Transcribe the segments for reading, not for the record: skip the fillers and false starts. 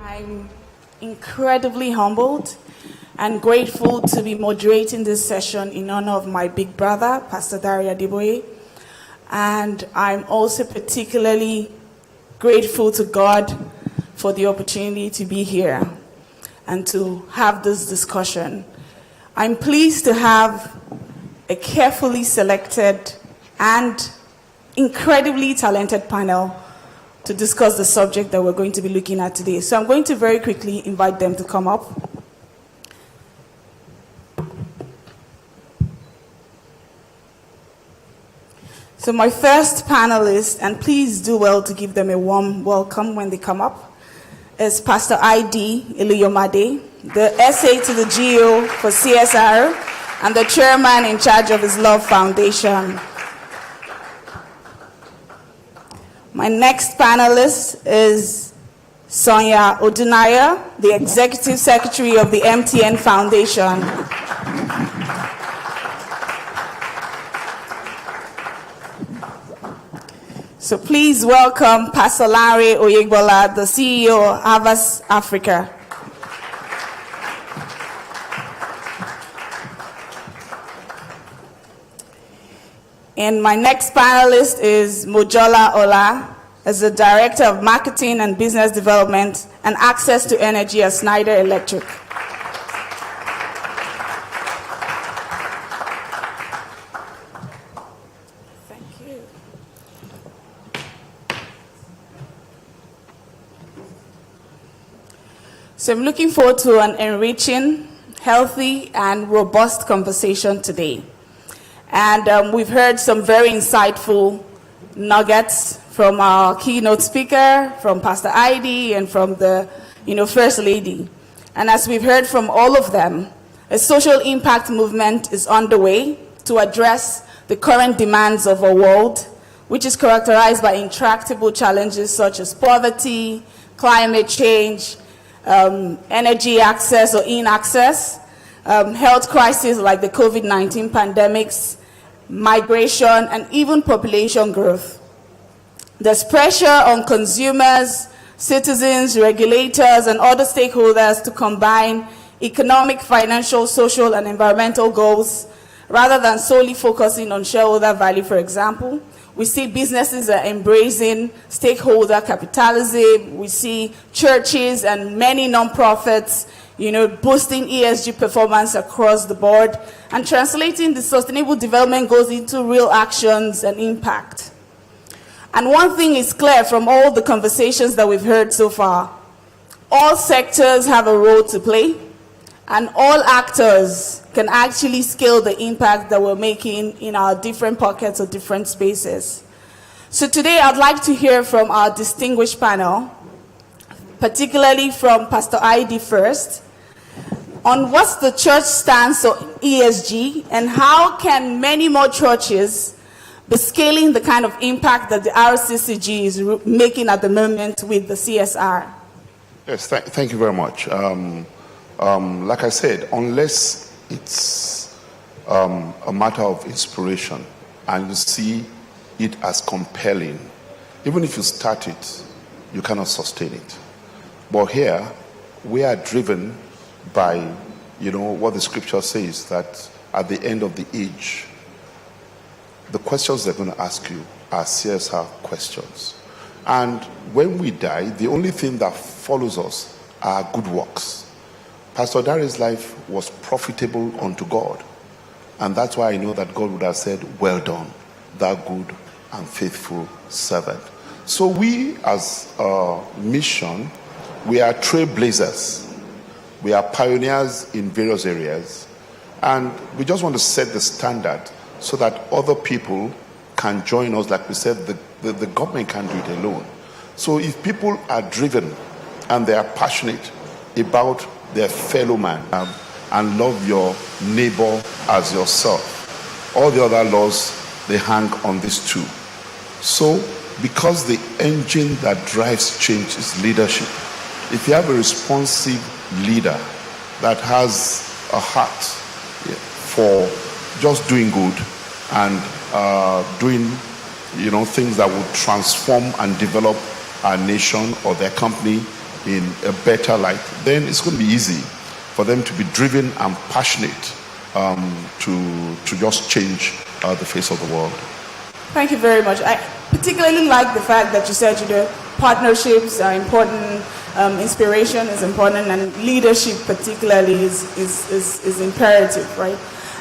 I'm incredibly humbled and grateful to be moderating this session in honor of my big brother, Pastor Daria Adeboye. And I'm also particularly grateful to God for the opportunity to be here and to have this discussion. I'm pleased to have a carefully selected and incredibly talented panel to discuss the subject that we're going to be looking at today. So I'm going to very quickly invite them to come up. So my first panelist, and please do well to give them a warm welcome when they come up, is Pastor I.D. Iluyomade, the SA to the GO for CSR and the chairman in charge of his Love Foundation. My next panelist is Sonia Odunaya, the executive secretary of the MTN Foundation. So please welcome Pastor Larry Oyegbola, the CEO of Havas Africa. And my next panelist is Mojola Ola, as the Director of Marketing and Business Development and Access to Energy at Schneider Electric. Thank you. So I'm looking forward to an enriching, healthy, and robust conversation today. And we've heard some very insightful nuggets from our keynote speaker, from Pastor I.D., and from the First Lady. And as we've heard from all of them, a social impact movement is underway to address the current demands of our world, which is characterized by intractable challenges such as poverty, climate change, energy access or inaccess, health crises like the COVID-19 pandemics, migration, and even population growth. There's pressure on consumers, citizens, regulators, and other stakeholders to combine economic, financial, social, and environmental goals rather than solely focusing on shareholder value, for example. We see businesses are embracing stakeholder capitalism. We see churches and many nonprofits boosting ESG performance across the board and translating the sustainable development goals into real actions and impact. And one thing is clear from all the conversations that we've heard so far: all sectors have a role to play, and all actors can actually scale the impact that we're making in our different pockets or different spaces. So today I'd like to hear from our distinguished panel, particularly from Pastor I.D. first, on what's the church stance on ESG and how can many more churches be scaling the kind of impact that the RCCG is making at the moment with the CSR. Yes, thank you very much. Like I said, unless it's a matter of inspiration and you see it as compelling, even if you start it, you cannot sustain it. But here, we are driven by, what the scripture says, that at the end of the age, the questions they're going to ask you are CSR questions. And when we die, the only thing that follows us are good works. Pastor Daria's life was profitable unto God. And that's why I know that God would have said, "Well done, thou good and faithful servant." So we, as a mission, we are trailblazers. We are pioneers in various areas. And we just want to set the standard so that other people can join us. Like we said, the government can't do it alone. So if people are driven and they are passionate about their fellow man and love your neighbor as yourself, all the other laws, they hang on this too. So because the engine that drives change is leadership, if you have a responsive leader that has a heart for just doing good and doing things that would transform and develop our nation or their company in a better light, then it's going to be easy for them to be driven and passionate to just change the face of the world. Thank you very much. I particularly like the fact that you said, partnerships are important, inspiration is important, and leadership particularly is imperative, right?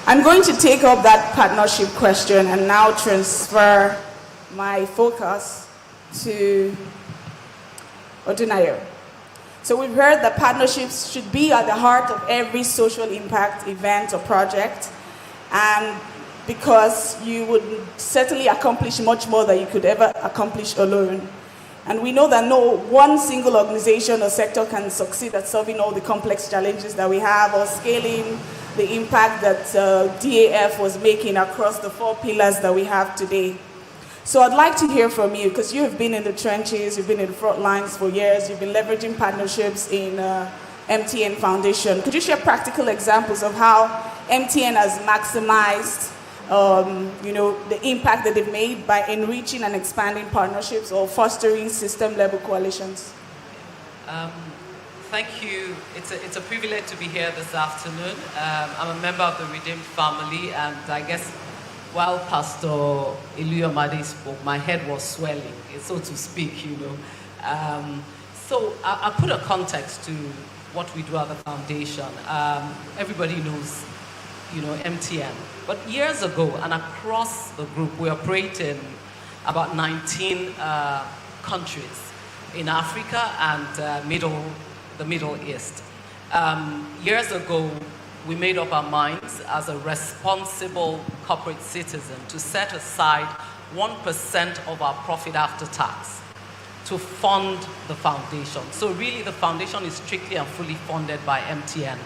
I'm going to take up that partnership question and now transfer my focus to Odunayo. So we've heard that partnerships should be at the heart of every social impact event or project, and because you would certainly accomplish much more than you could ever accomplish alone. And we know that no one single organization or sector can succeed at solving all the complex challenges that we have or scaling the impact that DAF was making across the 4 pillars that we have today. So I'd like to hear from you, because you have been in the trenches, you've been in the front lines for years, you've been leveraging partnerships in MTN Foundation. Could you share practical examples of how MTN has maximized the impact that they've made by enriching and expanding partnerships or fostering system-level coalitions? Thank you. It's a privilege to be here this afternoon. I'm a member of the Redeemed family, and I guess while Pastor Iluyomade spoke, my head was swelling, so to speak, So I'll put a context to what we do at the foundation. Everybody knows, MTN. But years ago, and across the group, we operate in about 19 countries in Africa and the Middle East. Years ago, we made up our minds as a responsible corporate citizen to set aside 1% of our profit after tax to fund the foundation. So really, the foundation is strictly and fully funded by MTN.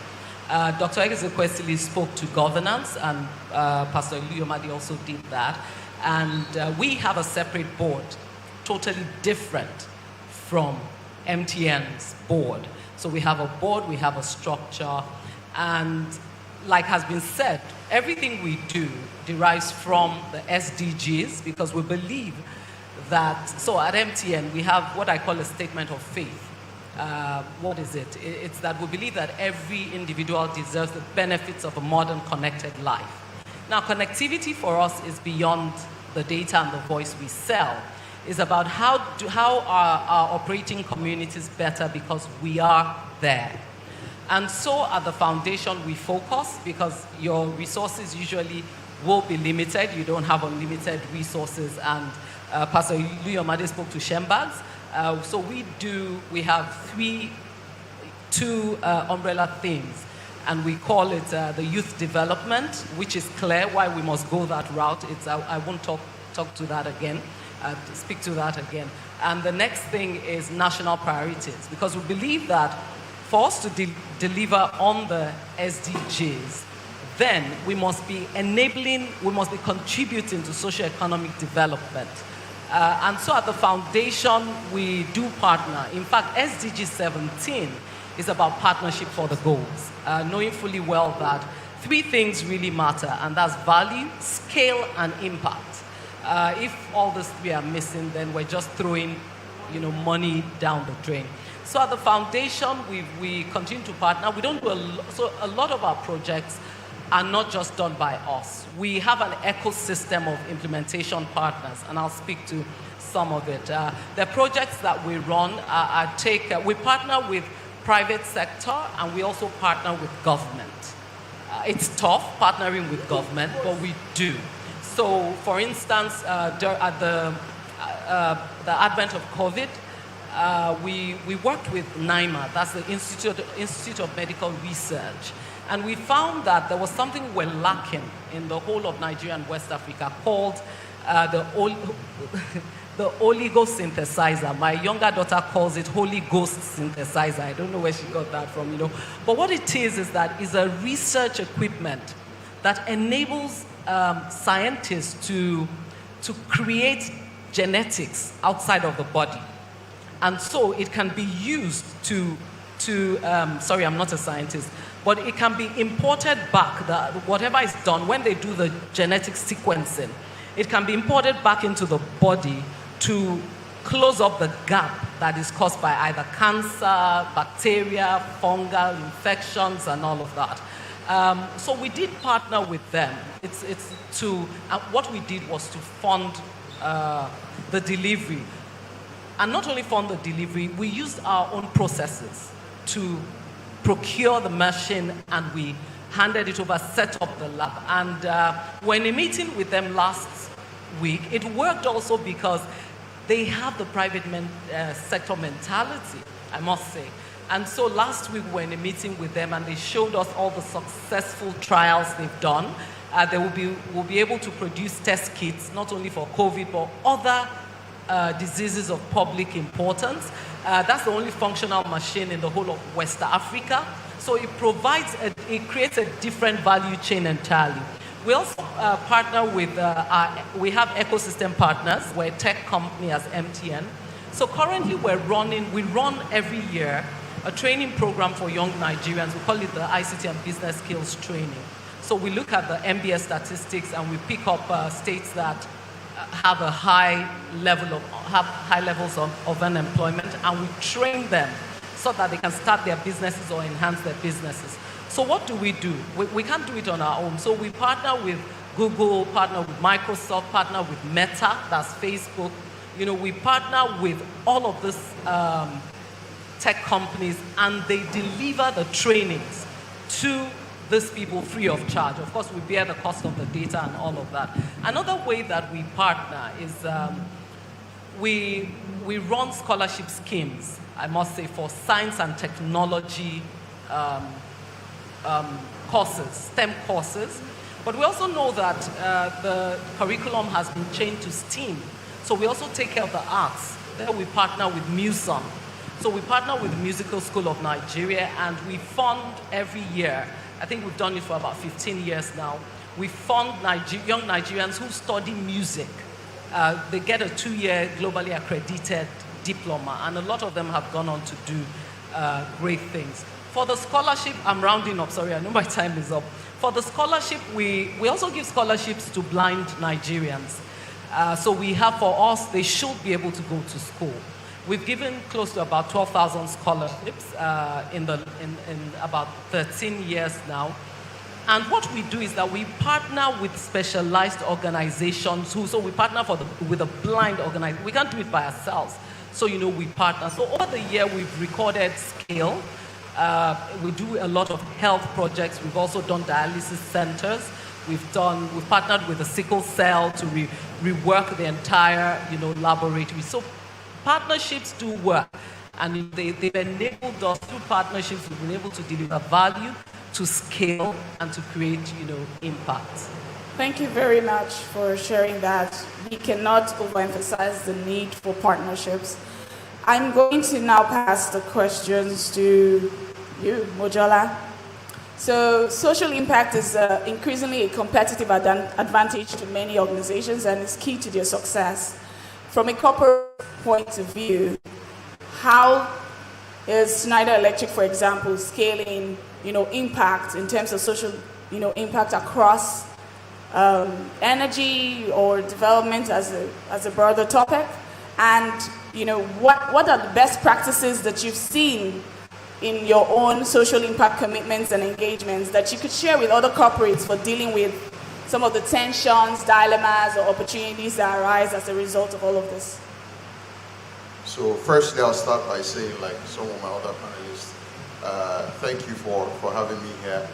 Dr. Egezekwesili spoke to governance, and Pastor Iluyomade also did that. And we have a separate board, totally different from MTN's board. So we have a board, we have a structure, and like has been said, everything we do derives from the SDGs, because we believe that, so at MTN, we have what I call a statement of faith. What is it? It's that we believe that every individual deserves the benefits of a modern, connected life. Now, connectivity for us is beyond the data and the voice we sell. It's about how are our operating communities better because we are there. And so at the foundation, we focus, because your resources usually will be limited. You don't have unlimited resources. And Pastor Iluyomade spoke to Schlumberger. So we have two umbrella themes, and we call it the youth development, which is clear why we must go that route. I won't talk to that again, speak to that again. And the next thing is national priorities, because we believe that for us to deliver on the SDGs, then we must be contributing to socio-economic development. And so at the foundation, we do partner. In fact, SDG 17 is about partnership for the goals, knowing fully well that 3 things really matter, and that's value, scale, and impact. If all those 3 are missing, then we're just throwing money down the drain. So at the foundation, we continue to partner. We don't do a lot of our projects are not just done by us. We have an ecosystem of implementation partners, and I'll speak to some of it. The projects that we run we partner with private sector, and we also partner with government. It's tough partnering with government, but we do. So, for instance, at the advent of COVID, we worked with NIMA, that's the Institute of Medical Research, and we found that there was something we're lacking in the whole of Nigeria and West Africa called the oligosynthesizer. My younger daughter calls it Holy Ghost synthesizer. I don't know where she got that from, But what it is that it's a research equipment that enables scientists to create genetics outside of the body. And so it can be used sorry, I'm not a scientist, but it can be imported back, whatever is done, when they do the genetic sequencing, it can be imported back into the body to close up the gap that is caused by either cancer, bacteria, fungal infections, and all of that. So we did partner with them. What we did was to fund the delivery. And not only fund the delivery, we used our own processes to procure the machine, and we handed it over, set up the lab. And when a meeting with them last week, it worked also because they have the private sector mentality, I must say. And so last week we were in a meeting with them, and they showed us all the successful trials they've done. They will be able to produce test kits, not only for COVID, but other diseases of public importance. That's the only functional machine in the whole of West Africa. So it creates a different value chain entirely. We also partner with, we have ecosystem partners. We're a tech company as MTN. So currently we run every year a training program for young Nigerians. We call it the ICT and Business Skills Training. So we look at the MBS statistics, and we pick up states that have high levels of unemployment, and we train them so that they can start their businesses or enhance their businesses. So what do? We can't do it on our own. So we partner with Google, partner with Microsoft, partner with Meta, that's Facebook. We partner with all of these tech companies, and they deliver the trainings to these people free of charge. Of course, we bear the cost of the data and all of that. Another way that we partner is we run scholarship schemes, I must say, for science and technology courses, STEM courses. But we also know that the curriculum has been changed to STEAM. So we also take care of the arts. There we partner with MUSON. So we partner with the Musical School of Nigeria, and we fund every year. I think we've done it for about 15 years now. We fund young Nigerians who study music. They get a 2-year globally accredited diploma, and a lot of them have gone on to do great things. For the scholarship, I'm rounding up, sorry, I know my time is up. For the scholarship, we also give scholarships to blind Nigerians. So we have, for us, they should be able to go to school. We've given close to about 12,000 scholarships in about 13 years now. And what we do is that we partner with specialized organizations so we partner with a blind organization. We can't do it by ourselves. So, we partner. So over the year, we've recorded scale. We do a lot of health projects. We've also done dialysis centers. We've partnered with the sickle cell to rework the entire, laboratory. So partnerships do work, and they've enabled us through partnerships. We've been able to deliver value, to scale, and to create, impact. Thank you very much for sharing that. We cannot overemphasize the need for partnerships. I'm going to now pass the questions to you, Mojola. So social impact is increasingly a competitive advantage to many organizations, and is key to their success. From a corporate point of view, how is Schneider Electric, for example, scaling, impact in terms of social, impact across energy or development as a broader topic? And, what are the best practices that you've seen in your own social impact commitments and engagements that you could share with other corporates for dealing with some of the tensions, dilemmas, or opportunities that arise as a result of all of this? So firstly, I'll start by saying, like some of my other panelists, thank you for having me here.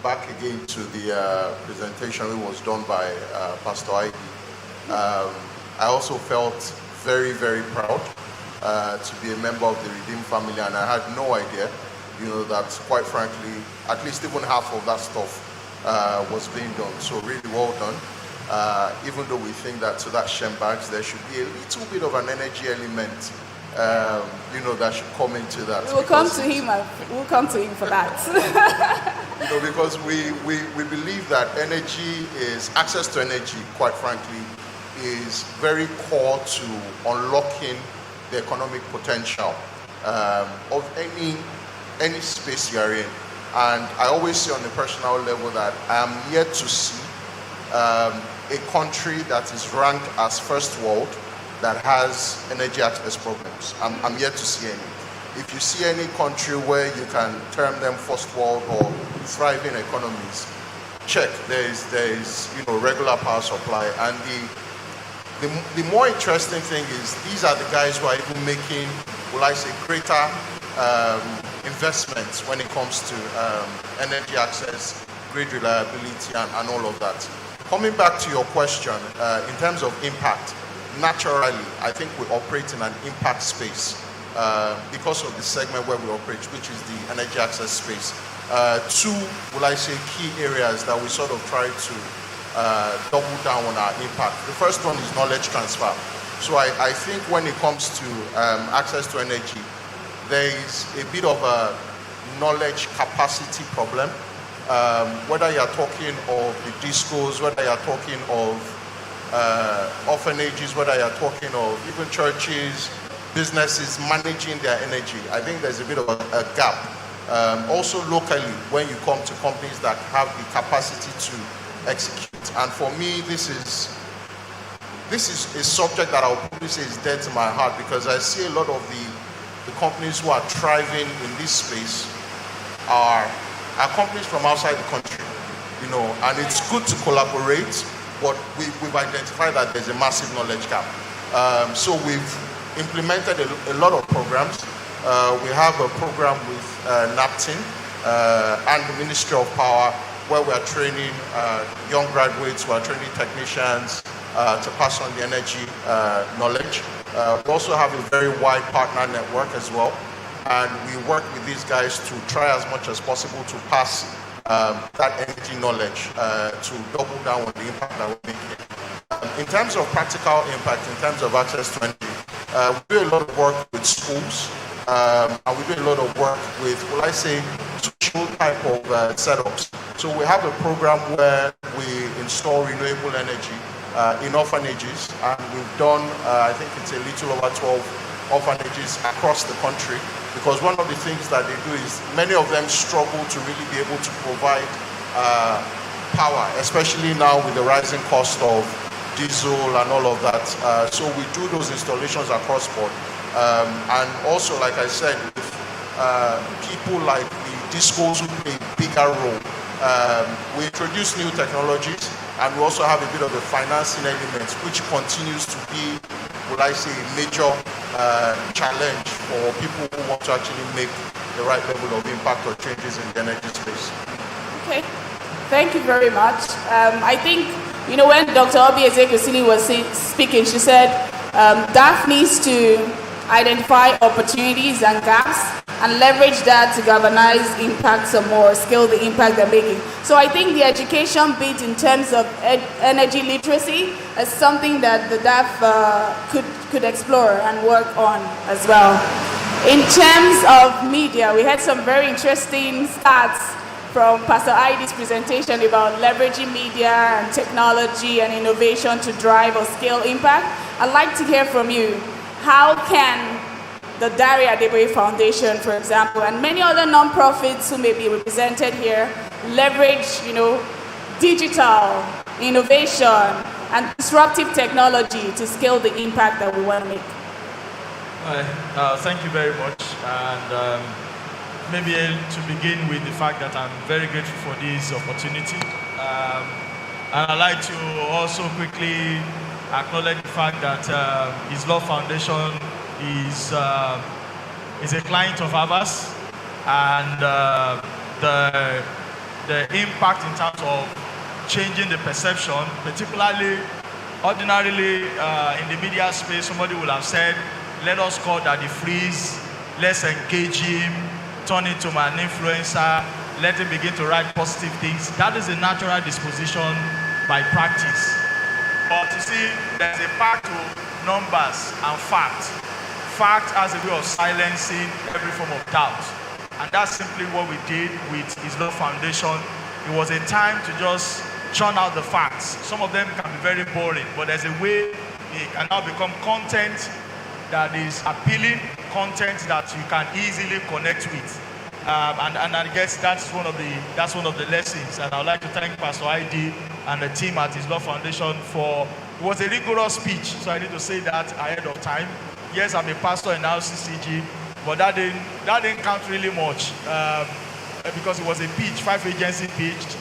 Back again to the presentation that was done by Pastor Ivy. I also felt very, very proud to be a member of the Redeem family, and I had no idea, that quite frankly, at least even half of that stuff was being done. So really well done. Even though we think that to that Schlumberger, there should be a little bit of an energy element, that should come into that. We'll come to him. We'll come to him for that. Because we believe that access to energy, quite frankly, is very core to unlocking the economic potential of any space you're in. And I always say on a personal level that I am yet to see a country that is ranked as first world that has energy access problems. I'm yet to see any. If you see any country where you can term them first world or thriving economies, check. There is regular power supply, and the more interesting thing is these are the guys who are even making, will I say, greater investments when it comes to energy access, grid reliability, and all of that. Coming back to your question, in terms of impact, naturally, I think we operate in an impact space because of the segment where we operate, which is the energy access space. Two, will I say, key areas that we sort of try to double down on our impact. The first one is knowledge transfer. So I think when it comes to access to energy, there is a bit of a knowledge capacity problem. Whether you're talking of the discos, whether you're talking of orphanages, whether you're talking of even churches, businesses managing their energy, I think there's a bit of a gap. Also locally, when you come to companies that have the capacity to execute. And for me, this is a subject that I would probably say is dead to my heart, because I see a lot of the companies who are thriving in this space are companies from outside the country, and it's good to collaborate, but we've identified that there's a massive knowledge gap. So we've implemented a lot of programs. We have a program with NAPTIN and the Ministry of Power, where we are training young graduates, we are training technicians to pass on the energy knowledge. We also have a very wide partner network as well. And we work with these guys to try as much as possible to pass that energy knowledge to double down on the impact that we're making. In terms of practical impact, in terms of access to energy, we do a lot of work with schools, and we do a lot of work with, will I say, social type of setups. So we have a program where we install renewable energy in orphanages, and we've done, I think it's a little over 12 orphanages across the country. Because one of the things that they do is many of them struggle to really be able to provide power, especially now with the rising cost of diesel and all of that. So we do those installations across board. And also, like I said, with people like the discos who play a bigger role, we introduce new technologies, and we also have a bit of a financing element, which continues to be, would I say, a major challenge for people who want to actually make the right level of impact or changes in the energy space. Okay, thank you very much. I think, when Dr. Obi Ezekosini was speaking, she said DAF needs to identify opportunities and gaps and leverage that to galvanize impact some more, scale the impact they're making. So I think the education bit in terms of energy literacy is something that the DAF could explore and work on as well. In terms of media, we had some very interesting stats from Pastor Idi's presentation about leveraging media and technology and innovation to drive or scale impact. I'd like to hear from you. How can the Dari Adeboye Foundation, for example, and many other nonprofits who may be represented here, leverage, digital innovation and disruptive technology to scale the impact that we want to make? Thank you very much. And maybe to begin with the fact that I'm very grateful for this opportunity. And I'd like to also quickly acknowledge the fact that His Love Foundation is a client of ours, and the impact in terms of changing the perception, particularly ordinarily in the media space, somebody will have said, let us call Daddy Freeze, let's engage him, turn into an influencer, let him begin to write positive things. That is a natural disposition by practice. But you see, there's a part to numbers and fact. Fact has a way of silencing every form of doubt. And that's simply what we did with His Love Foundation. It was a time to just churn out the facts. Some of them can be very boring, but there's a way it can now become content that is appealing, content that you can easily connect with. And I guess that's one of the lessons. And I'd like to thank Pastor ID and the team at His Love Foundation for It was a rigorous speech, so I need to say that ahead of time. Yes, I'm a pastor in RCCG, but that didn't count really much because it was a pitch, 5 agencies pitched.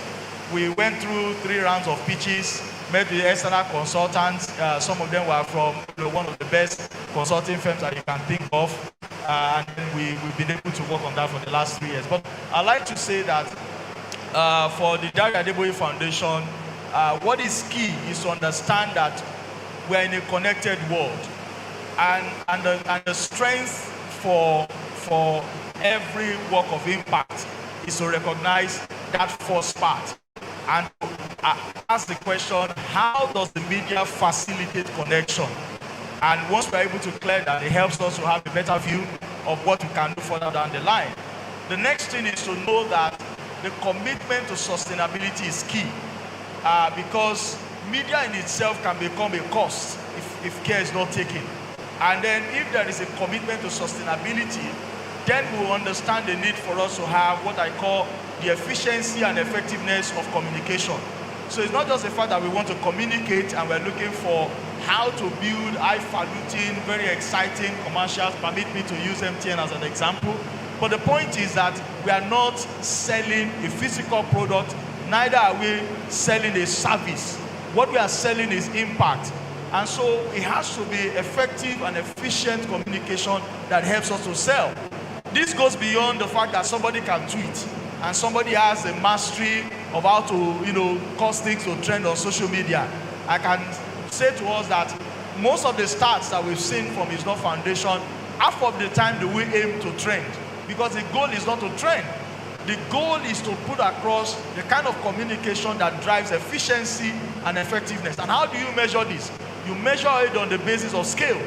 We went through 3 rounds of pitches, met with external consultants. Some of them were from one of the best consulting firms that you can think of. And we've been able to work on that for the last 3 years. But I'd like to say that for the Dare Adeboye Foundation, what is key is to understand that we're in a connected world. And the strength for every work of impact is to recognize that first part. And ask the question, how does the media facilitate connection? And once we're able to clear that, it helps us to have a better view of what we can do further down the line. The next thing is to know that the commitment to sustainability is key because media in itself can become a cost if care is not taken. And then if there is a commitment to sustainability, then we'll understand the need for us to have what I call the efficiency and effectiveness of communication. So it's not just the fact that we want to communicate and we're looking for how to build highfalutin, very exciting commercials. Permit me to use MTN as an example. But the point is that we are not selling a physical product, neither are we selling a service. What we are selling is impact. And so it has to be effective and efficient communication that helps us to sell. This goes beyond the fact that somebody can tweet and somebody has a mastery of how to, cause things to trend on social media. I can say to us that most of the stats that we've seen from It's Not Foundation, half of the time do we aim to trend, because the goal is not to trend. The goal is to put across the kind of communication that drives efficiency and effectiveness. And how do you measure this? You measure it on the basis of scale.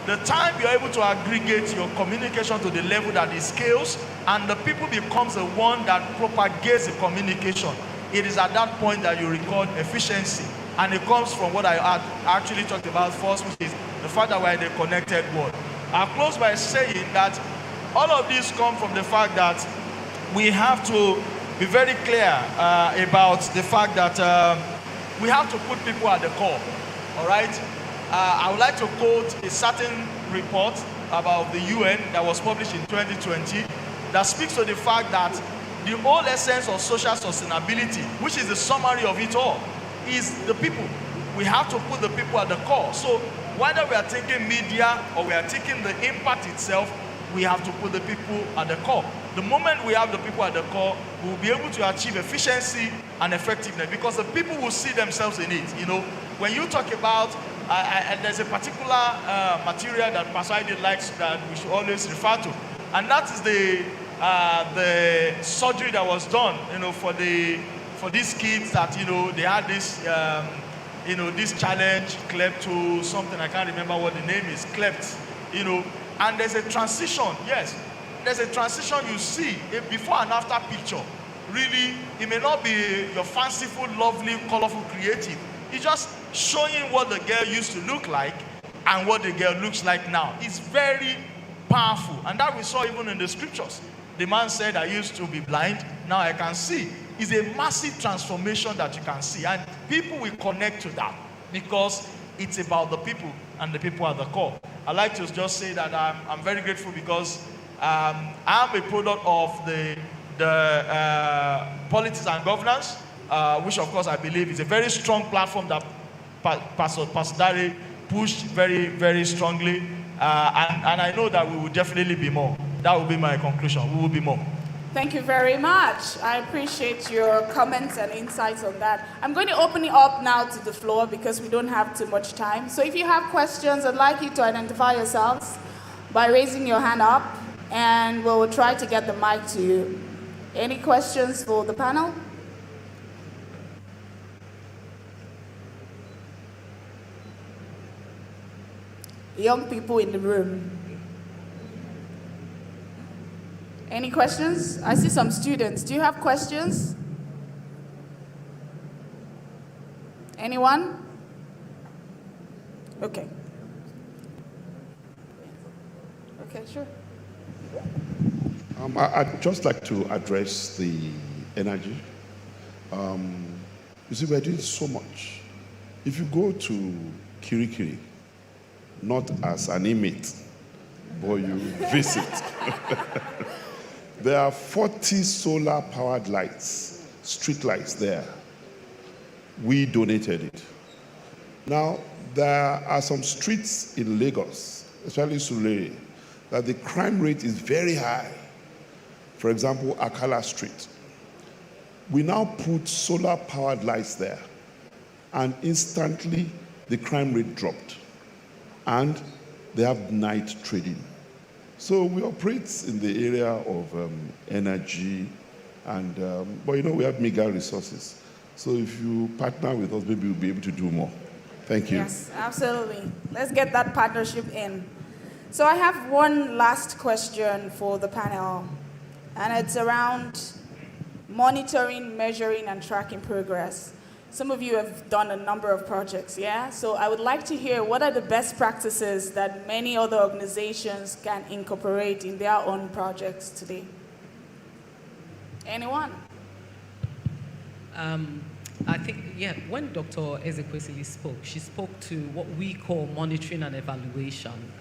The time you're able to aggregate your communication to the level that it scales, and the people becomes the one that propagates the communication, it is at that point that you record efficiency. And it comes from what I actually talked about first, which is the fact that we're in a connected world. I'll close by saying that all of this comes from the fact that we have to be very clear about the fact that we have to put people at the core, all right? I would like to quote a certain report about the UN that was published in 2020 that speaks to the fact that the whole essence of social sustainability, which is the summary of it all, is the people. We have to put the people at the core. So whether we are taking media or we are taking the impact itself, we have to put the people at the core. The moment we have the people at the core, we will be able to achieve efficiency and effectiveness because the people will see themselves in it. When you talk about, there's a particular material that Pastor Ide likes that we should always refer to, and that is the surgery that was done, for these kids that, they had this, this challenge, klepto, something, I can't remember what the name is, klept, and there's a transition, yes, there's a transition you see, a before and after picture. Really, it may not be your fanciful, lovely, colorful, creative. It's just showing what the girl used to look like and what the girl looks like now. It's very powerful, and that we saw even in the scriptures. The man said, I used to be blind, now I can see. It's a massive transformation that you can see, and people will connect to that because it's about the people and the people at the core. I'd like to just say that I'm very grateful because I'm a product of the politics and governance, which of course I believe is a very strong platform that Pastor Dare pushed very, very strongly, and I know that we will definitely be more. That will be my conclusion. We will be more. Thank you very much. I appreciate your comments and insights on that. I'm going to open it up now to the floor because we don't have too much time. So if you have questions, I'd like you to identify yourselves by raising your hand up, and we'll try to get the mic to you. Any questions for the panel? Young people in the room. Any questions? I see some students. Do you have questions? Anyone? Okay. Okay, sure. I'd just like to address the energy. You see, we're doing so much If you go to Kirikiri, not as an inmate, but you visit, there are 40 solar-powered lights, street lights there. We donated it. Now, there are some streets in Lagos, especially Surulere, that the crime rate is very high. For example, Akala Street. We now put solar-powered lights there, and instantly the crime rate dropped. And they have night trading. So we operate in the area of energy, and but you know, we have meager resources. So if you partner with us, maybe we'll be able to do more. Thank you. Yes, absolutely. Let's get that partnership in. So I have one last question for the panel, and it's around monitoring, measuring, and tracking progress. Some of you have done a number of projects, yeah? So I would like to hear what are the best practices that many other organizations can incorporate in their own projects today? Anyone? I think, yeah, when Dr. Ezekwesili spoke, she spoke to what we call monitoring and evaluation.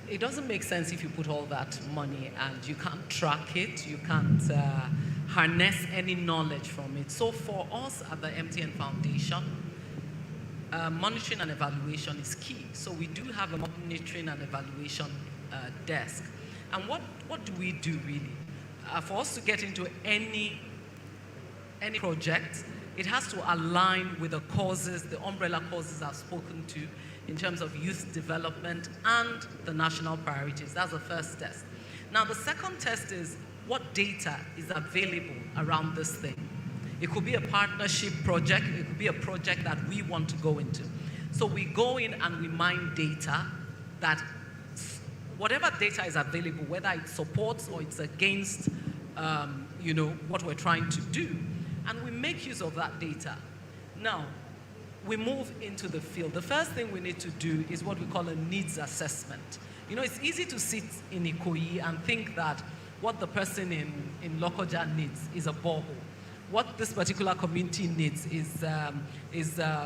It doesn't make sense if you put all that money and you can't track it, you can't harness any knowledge from it. So for us at the MTN Foundation, monitoring and evaluation is key. So we do have a monitoring and evaluation desk. And what do we do really? For us to get into any project, it has to align with the causes, the umbrella causes I've spoken to in terms of youth development and the national priorities. That's the first test. Now, the second test is what data is available around this thing. It could be a partnership project. It could be a project that we want to go into. So we go in and we mine data that whatever data is available, whether it supports or it's against what we're trying to do. And we make use of that data. Now, we move into the field. The first thing we need to do is what we call a needs assessment. You know, it's easy to sit in Ikoyi and think that what the person in Lokoja needs is a borehole. What this particular community needs is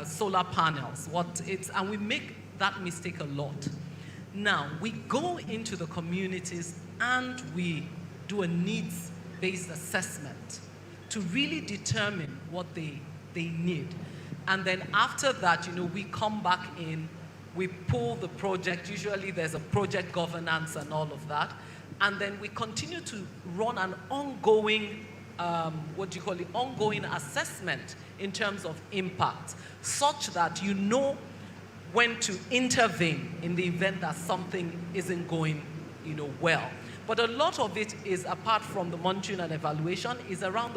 solar panels. And we make that mistake a lot. Now, we go into the communities and we do a needs-based assessment to really determine what they need. And then after that, we come back in, we pull the project. Usually there's a project governance and all of that. And then we continue to run an ongoing, ongoing assessment in terms of impact, such that you know when to intervene in the event that something isn't going, well. But a lot of it is, apart from the monitoring and evaluation, is around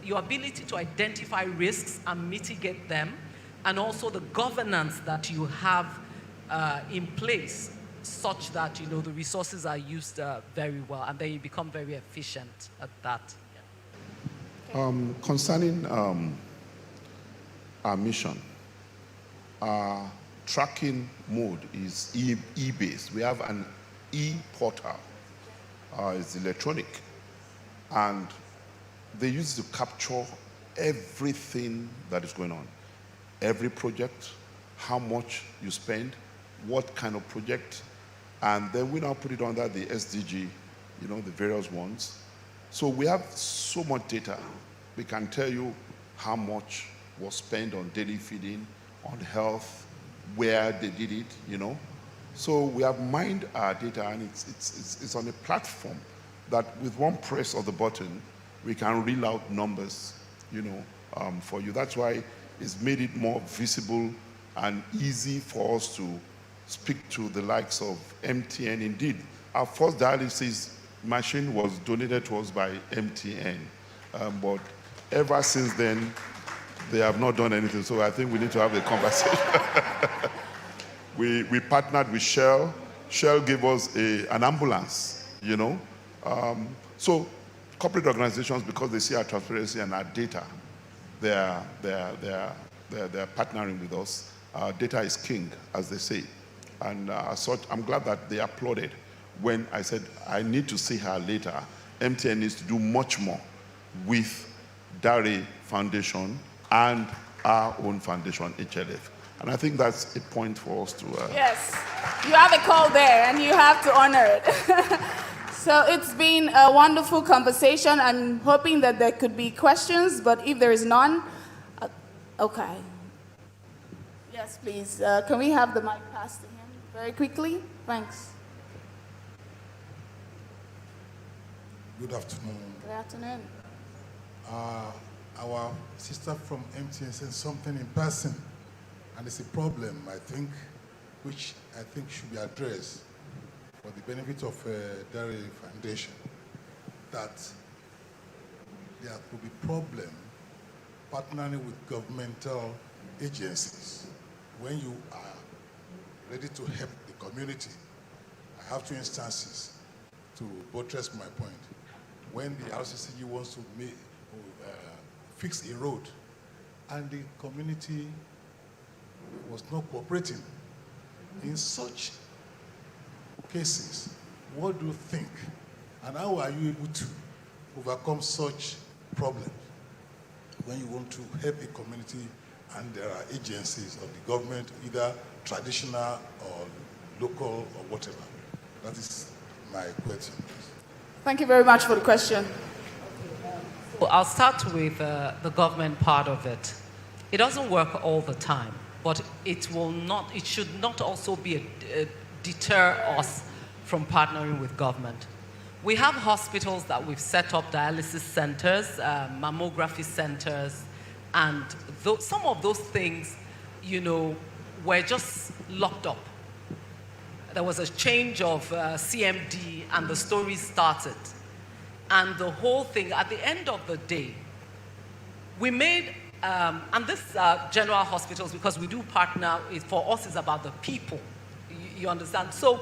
your ability to identify risks and mitigate them, and also the governance that you have in place, such that the resources are used very well, and then you become very efficient at that. Concerning our mission, our tracking mode is e-based. We have an e-portal. It's electronic, and they use it to capture everything that is going on. Every project, how much you spend, what kind of project, and then we now put it under the SDG, the various ones. So we have so much data. We can tell you how much was spent on daily feeding, on health, where they did it, So we have mined our data, and it's on a platform that with one press of the button, we can reel out numbers, for you. That's why it's made it more visible and easy for us to speak to the likes of MTN. Indeed, our first dialysis machine was donated to us by MTN, but ever since then, they have not done anything. So I think we need to have a conversation. We partnered with Shell. Shell gave us an ambulance, So corporate organizations, because they see our transparency and our data, they're partnering with us. Data is king, as they say. And as such, I'm glad that they applauded when I said, I need to see her later. MTN needs to do much more with Dare Foundation and our own foundation, HLF. And I think that's a point for us to... Yes, you have a call there, and you have to honor it. So it's been a wonderful conversation. I'm hoping that there could be questions, but if there is none, okay. Yes, please. Can we have the mic passed to him very quickly? Thanks. Good afternoon. Good afternoon. Our sister from MTN said something in person, and it's a problem, I think, which I think should be addressed for the benefit of Dairy Foundation, that there could be problem partnering with governmental agencies when you are ready to help the community. I have two instances to buttress my point. When the RCCG wants to fix a road and the community was not cooperating, in such cases, what do you think? And how are you able to overcome such problems when you want to help a community and there are agencies of the government, either traditional or local or whatever? That is my question. Thank you very much for the question. Well, I'll start with the government part of it. It doesn't work all the time, but it should not also be a deter us from partnering with government. We have hospitals that we've set up, dialysis centers, mammography centers, and some of those things, were just locked up. There was a change of CMD and the story started. And the whole thing, at the end of the day, we made, and this general hospitals, because we do partner, for us is about the people, you understand? So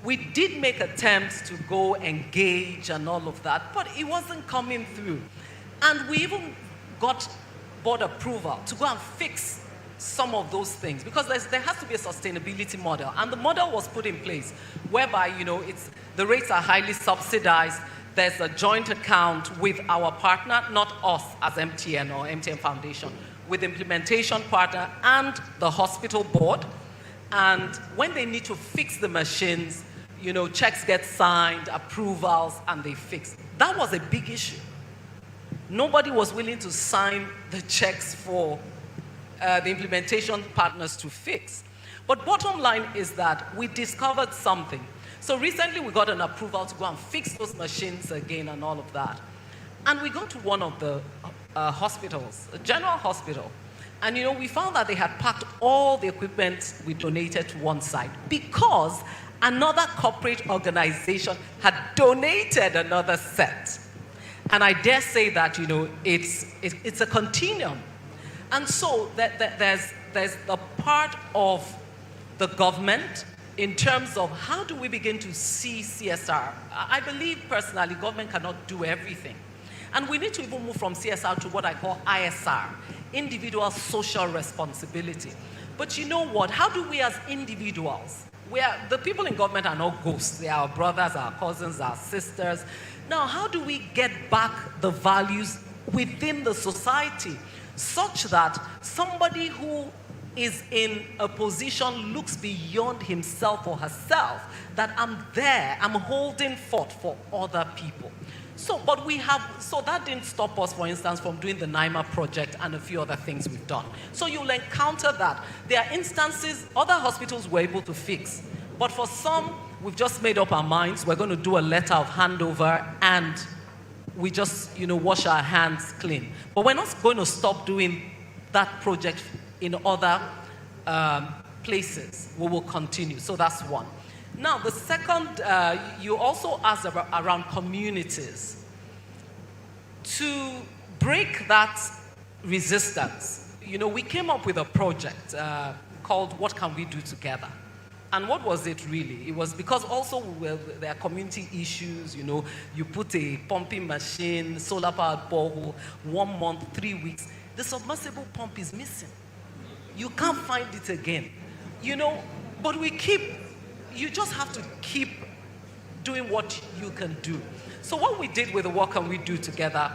we did make attempts to go engage and all of that, but it wasn't coming through. And we even got board approval to go and fix some of those things, because there has to be a sustainability model, and the model was put in place whereby the rates are highly subsidized. There's a joint account with our partner, not us as MTN or MTN Foundation, with the implementation partner and the hospital board. And when they need to fix the machines, checks get signed, approvals, and they fix. That was a big issue. Nobody was willing to sign the checks for the implementation partners to fix. But bottom line is that we discovered something. So recently we got an approval to go and fix those machines again and all of that. And we got to one of the hospitals, a general hospital, and we found that they had packed all the equipment we donated to one side because another corporate organization had donated another set. And I dare say that it's a continuum. And so there's the part of the government in terms of how do we begin to see CSR. I believe personally government cannot do everything. And we need to even move from CSR to what I call ISR, individual social responsibility. But you know what? How do we as individuals, the people in government are not ghosts. They are our brothers, our cousins, our sisters. Now, how do we get back the values within the society such that somebody who is in a position looks beyond himself or herself, that I'm there, I'm holding forth for other people. So that didn't stop us, for instance, from doing the NIMA project and a few other things we've done. So you'll encounter that. There are instances other hospitals were able to fix, but for some, we've just made up our minds, we're going to do a letter of handover and we just, wash our hands clean. But we're not going to stop doing that project in other places. We will continue. So that's one. Now, the second, you also asked around communities. To break that resistance, we came up with a project called What Can We Do Together? And what was it really? It was because also there are community issues, you put a pumping machine, solar-powered borehole, 1 month, 3 weeks. The submersible pump is missing. You can't find it again. But you just have to keep doing what you can do. So what we did with the What Can We Do Together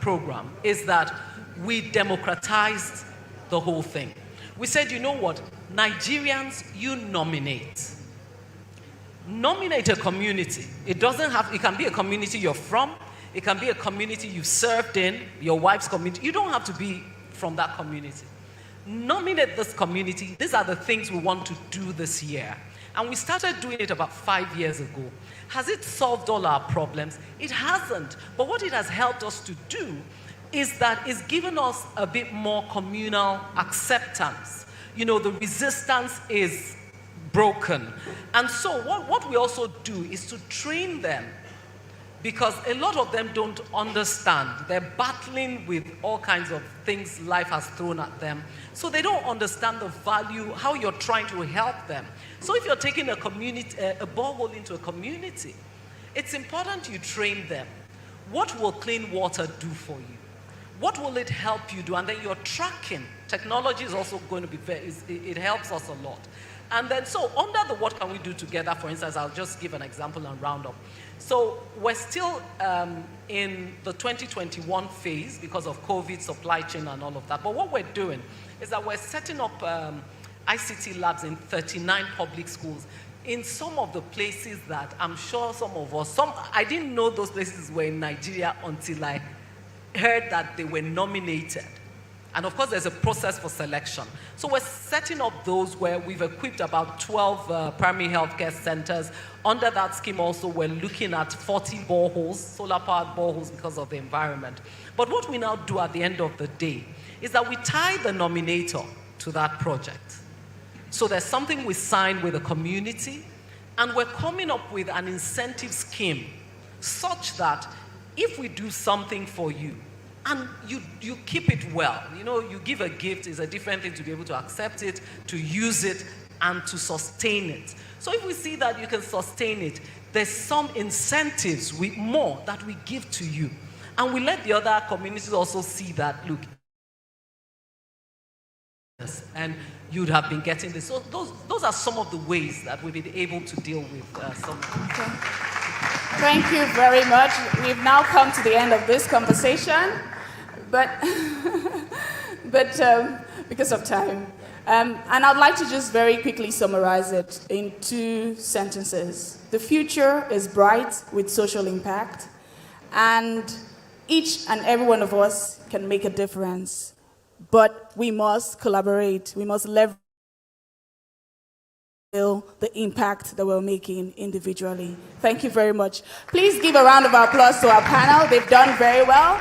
program is that we democratized the whole thing. We said, you know what, Nigerians, you nominate. Nominate a community. It can be a community you're from, it can be a community you've served in, your wife's community. You don't have to be from that community. Nominate this community. These are the things we want to do this year. And we started doing it about 5 years ago. Has it solved all our problems? It hasn't. But what it has helped us to do is that it's given us a bit more communal acceptance. You know, the resistance is broken. And so what we also do is to train them, because a lot of them don't understand. They're battling with all kinds of things life has thrown at them. So they don't understand the value, how you're trying to help them. So if you're taking a borehole into a community, it's important you train them. What will clean water do for you? What will it help you do? And then you're tracking. Technology is also going to be it helps us a lot. And then, so under the what can we do together, for instance, I'll just give an example and round up. So we're still in the 2021 phase because of COVID, supply chain, and all of that. But what we're doing is that we're setting up ICT labs in 39 public schools in some of the places that I'm sure some of us, I didn't know those places were in Nigeria until I heard that they were nominated. And of course, there's a process for selection. So we're setting up those where we've equipped about 12 primary healthcare centers. Under that scheme also, we're looking at 40 boreholes, solar-powered boreholes because of the environment. But what we now do at the end of the day is that we tie the nominator to that project. So there's something we sign with the community, and we're coming up with an incentive scheme such that if we do something for you, and you keep it well. You know, you give a gift is a different thing to be able to accept it, to use it, and to sustain it. So if we see that you can sustain it, there's some incentives more that we give to you. And we let the other communities also see that, look, and you'd have been getting this. So those are some of the ways that we've been able to deal with some. Okay. Thank you very much. We've now come to the end of this conversation. But because of time. And I'd like to just very quickly summarize it in 2 sentences. The future is bright with social impact, and each and every one of us can make a difference. But we must collaborate. We must leverage the impact that we're making individually. Thank you very much. Please give a round of applause to our panel. They've done very well.